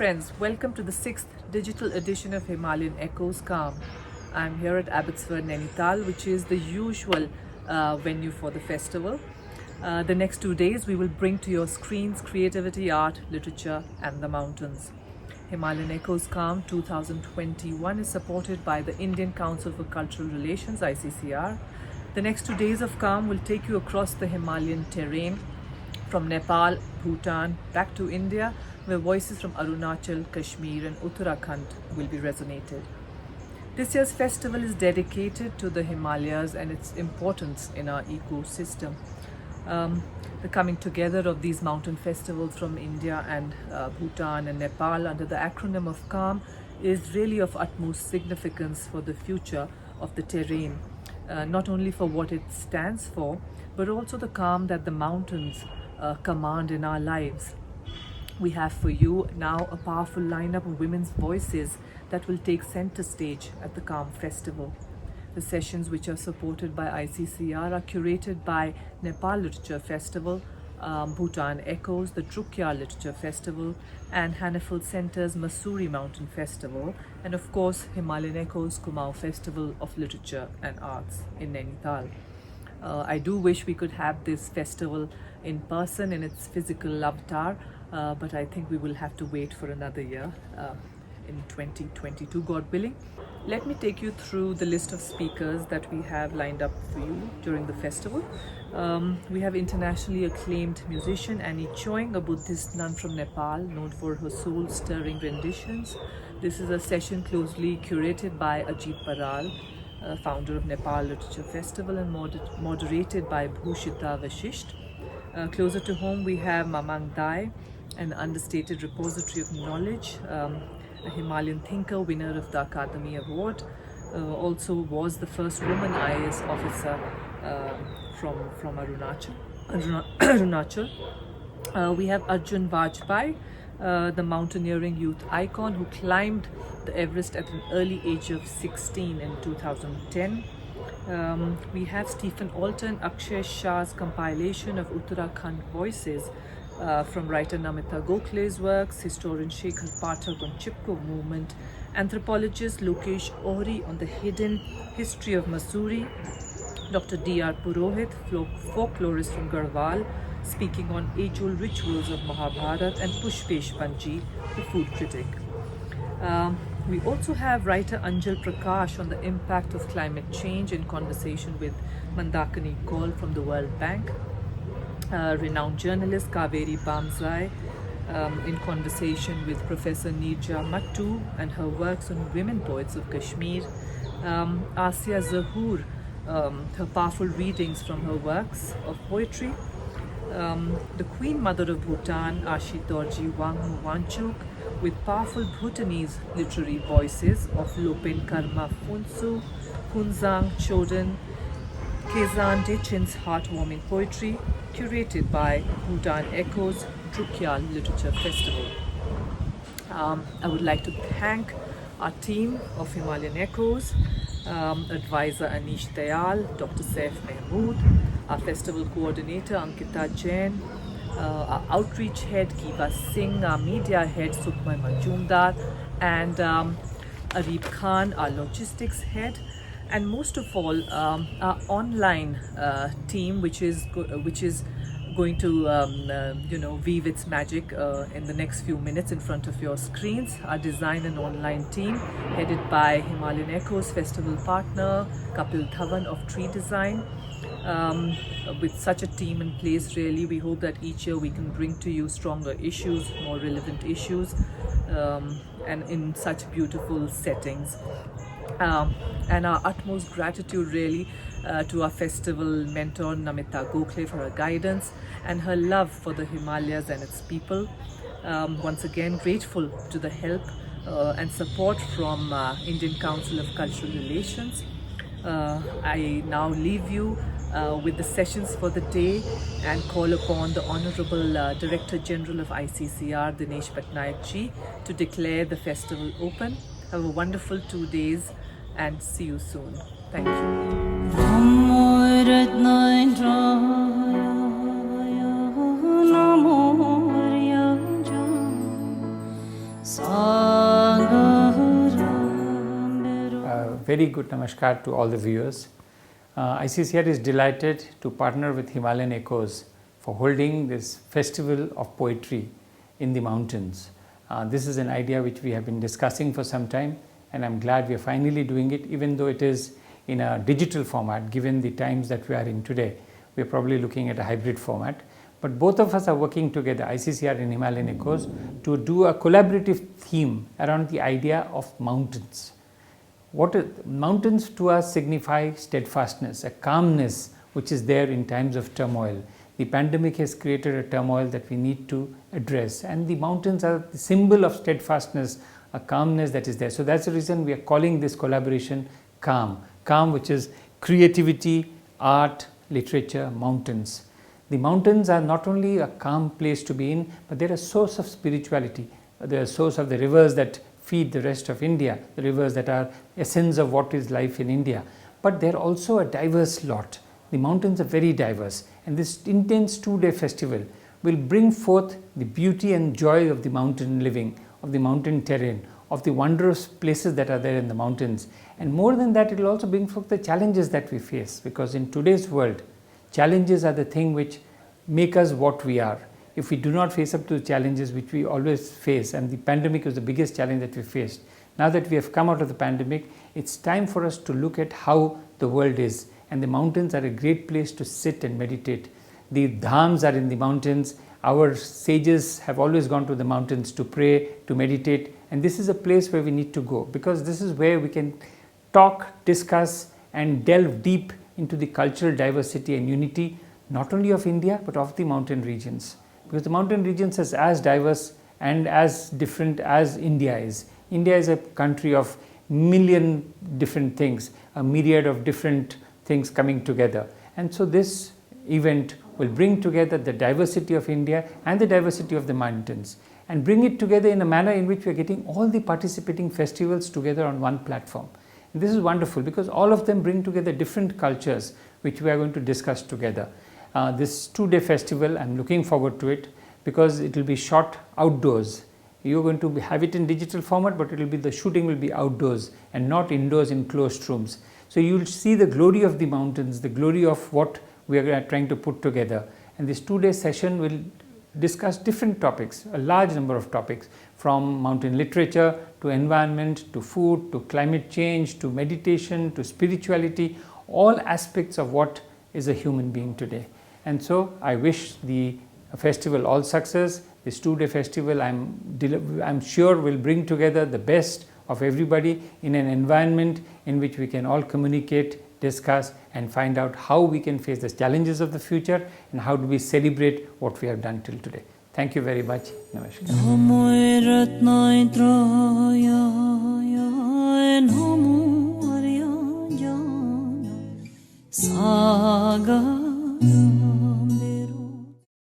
friends, welcome to the 6th digital edition of Himalayan Echoes Calm. I'm here at Abbotsford, Nainital, which is the usual venue for the festival. The next 2 days, we will bring to your screens creativity, art, literature, and the mountains. Himalayan Echoes Calm 2021 is supported by the Indian Council for Cultural Relations, ICCR. The next 2 days of Calm will take you across the Himalayan terrain from Nepal, Bhutan, back to India, where voices from Arunachal, Kashmir and Uttarakhand will be resonated. This year's festival is dedicated to the Himalayas and its importance in our ecosystem. The coming together of these mountain festivals from India and Bhutan and Nepal under the acronym of Calm is really of utmost significance for the future of the terrain, not only for what it stands for, but also the calm that the mountains command in our lives. We have for you now a powerful lineup of women's voices that will take center stage at the Calm Festival. The sessions, which are supported by ICCR, are curated by Nepal Literature Festival, Bhutan Echoes, the Drukgyal Literature Festival, and Hannaford Center's Mussoorie Mountain Festival, and of course Himalayan Echoes Kumaon Festival of Literature and Arts in Nainital. I do wish we could have this festival in person in its physical avatar, but I think we will have to wait for another year in 2022, God willing. Let me take you through the list of speakers that we have lined up for you during the festival. We have internationally acclaimed musician Annie Choing, a Buddhist nun from Nepal, known for her soul-stirring renditions. This is a session closely curated by Ajit Baral, founder of Nepal Literature Festival, and moderated by Bhushita Vashisht. Closer to home, we have Mamang Dai, an understated repository of knowledge, a Himalayan thinker, winner of the Akademi Award, also was the first woman IAS officer from Arunachal. We have Arjun Vajpayee, the mountaineering youth icon who climbed the Everest at an early age of 16 in 2010. We have Stephen Alton, Akshay Shah's compilation of Uttarakhand voices from writer Namita Gokhale's works, historian Shekhar Pathak on Chipko movement, anthropologist Lokesh Ohri on the hidden history of Mussoorie, Dr. D.R. Purohit, folklorist from Garhwal, speaking on age-old rituals of Mahabharata, and Pushpesh Panji, the food critic. We also have writer Anjal Prakash on the impact of climate change in conversation with Mandakini Kaul from the World Bank. Renowned journalist Kaveri Bamzai in conversation with Professor Nirja Mattu and her works on women poets of Kashmir. Asya Zahoor, her powerful readings from her works of poetry. The Queen Mother of Bhutan, Ashi Dorji Wangmu Wanchuk, with powerful Bhutanese literary voices of Lopen Karma Phunsu, Kunzang Choden, Kezan Dechin's heartwarming poetry, curated by Bhutan Echoes Drukgyal Literature Festival. I would like to thank our team of Himalayan Echoes, advisor Anish Dayal, Dr. Saif Mahmood, our festival coordinator Ankita Jain, our outreach head Kiva Singh, our media head Sukhmay Majumdar, and Arif Khan, our logistics head, and most of all our online team, which is going to weave its magic in the next few minutes in front of your screens. Our design and online team, headed by Himalayan Echoes festival partner Kapil Dhawan of Tree Design. With such a team in place, really, we hope that each year we can bring to you stronger issues, more relevant issues, and in such beautiful settings. And our utmost gratitude really to our festival mentor Namita Gokhale for her guidance and her love for the Himalayas and its people. Once again, grateful to the help and support from Indian Council of Cultural Relations. I now leave you with the sessions for the day and call upon the Honorable Director General of ICCR, Dinesh Patnaik ji, to declare the festival open. Have a wonderful 2 days and see you soon. Thank you. very good namaskar to all the viewers. ICCR is delighted to partner with Himalayan Echoes for holding this festival of poetry in the mountains. This is an idea which we have been discussing for some time, and I'm glad we are finally doing it, even though it is in a digital format. Given the times that we are in today, we are probably looking at a hybrid format. But both of us are working together, ICCR and Himalayan Echoes, to do a collaborative theme around the idea of mountains. Mountains to us signify steadfastness, a calmness which is there in times of turmoil. The pandemic has created a turmoil that we need to address, and the mountains are the symbol of steadfastness, a calmness that is there. So that's the reason we are calling this collaboration Calm. Calm, which is creativity, art, literature, mountains. The mountains are not only a calm place to be in, but they're a source of spirituality. They're a source of the rivers that feed the rest of India, the rivers that are essence of what is life in India. But they're also a diverse lot. The mountains are very diverse, and this intense 2-day festival will bring forth the beauty and joy of the mountain living, of the mountain terrain, of the wondrous places that are there in the mountains. And more than that, it will also bring forth the challenges that we face, because in today's world, challenges are the thing which make us what we are. If we do not face up to the challenges which we always face, and the pandemic is the biggest challenge that we faced, now that we have come out of the pandemic, it's time for us to look at how the world is. And the mountains are a great place to sit and meditate. The dhams are in the mountains. Our sages have always gone to the mountains to pray, to meditate, and this is a place where we need to go, because this is where we can talk, discuss, and delve deep into the cultural diversity and unity, not only of India, but of the mountain regions. Because the mountain regions is as diverse and as different as India is. India is a country of million different things, a myriad of different things coming together. And so this event will bring together the diversity of India and the diversity of the mountains, and bring it together in a manner in which we are getting all the participating festivals together on one platform. And this is wonderful, because all of them bring together different cultures which we are going to discuss together. This 2-day festival, I'm looking forward to it, because it will be shot outdoors. You're going to have it in digital format, but the shooting will be outdoors and not indoors in closed rooms. So you'll see the glory of the mountains, the glory of what we are trying to put together. And this 2-day session will discuss different topics, a large number of topics, from mountain literature to environment to food to climate change to meditation to spirituality, all aspects of what is a human being today. And so I wish the festival all success. This 2-day festival, I'm sure, will bring together the best of everybody in an environment in which we can all communicate, discuss, and find out how we can face the challenges of the future, and how do we celebrate what we have done till today. Thank you very much. Namaskar.